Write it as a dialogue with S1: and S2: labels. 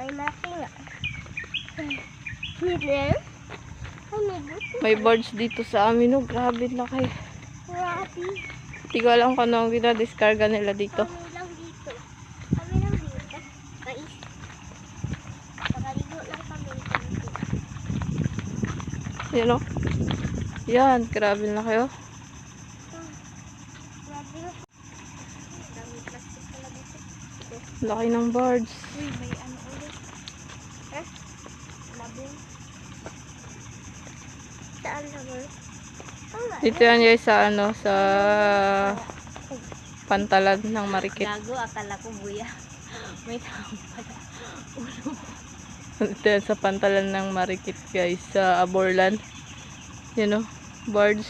S1: Ay, malaki nga. Hitler? Ay, may buto.
S2: May birds dito sa amin. Oh, grabe laki.
S1: Grabe.
S2: Hindi ko alam kung ano ang dinadiskarga nila dito.
S1: Kami lang dito. Kami lang dito. Guys. Nakaligo lang kami.
S2: Yan o. Yan, grabe laki oh.
S1: Grabe. Dami plastic pala dito.
S2: Laki ng birds.
S1: Uy, may ano ulit. Eh? Labong. Saan labong?
S2: Dito yan guys sa ano, sa pantalan ng Marikit.
S1: Gago, akala ko buya. May tao pala.
S2: Dito yan sa pantalan ng Marikit guys, sa Aborlan. Yan o, birds.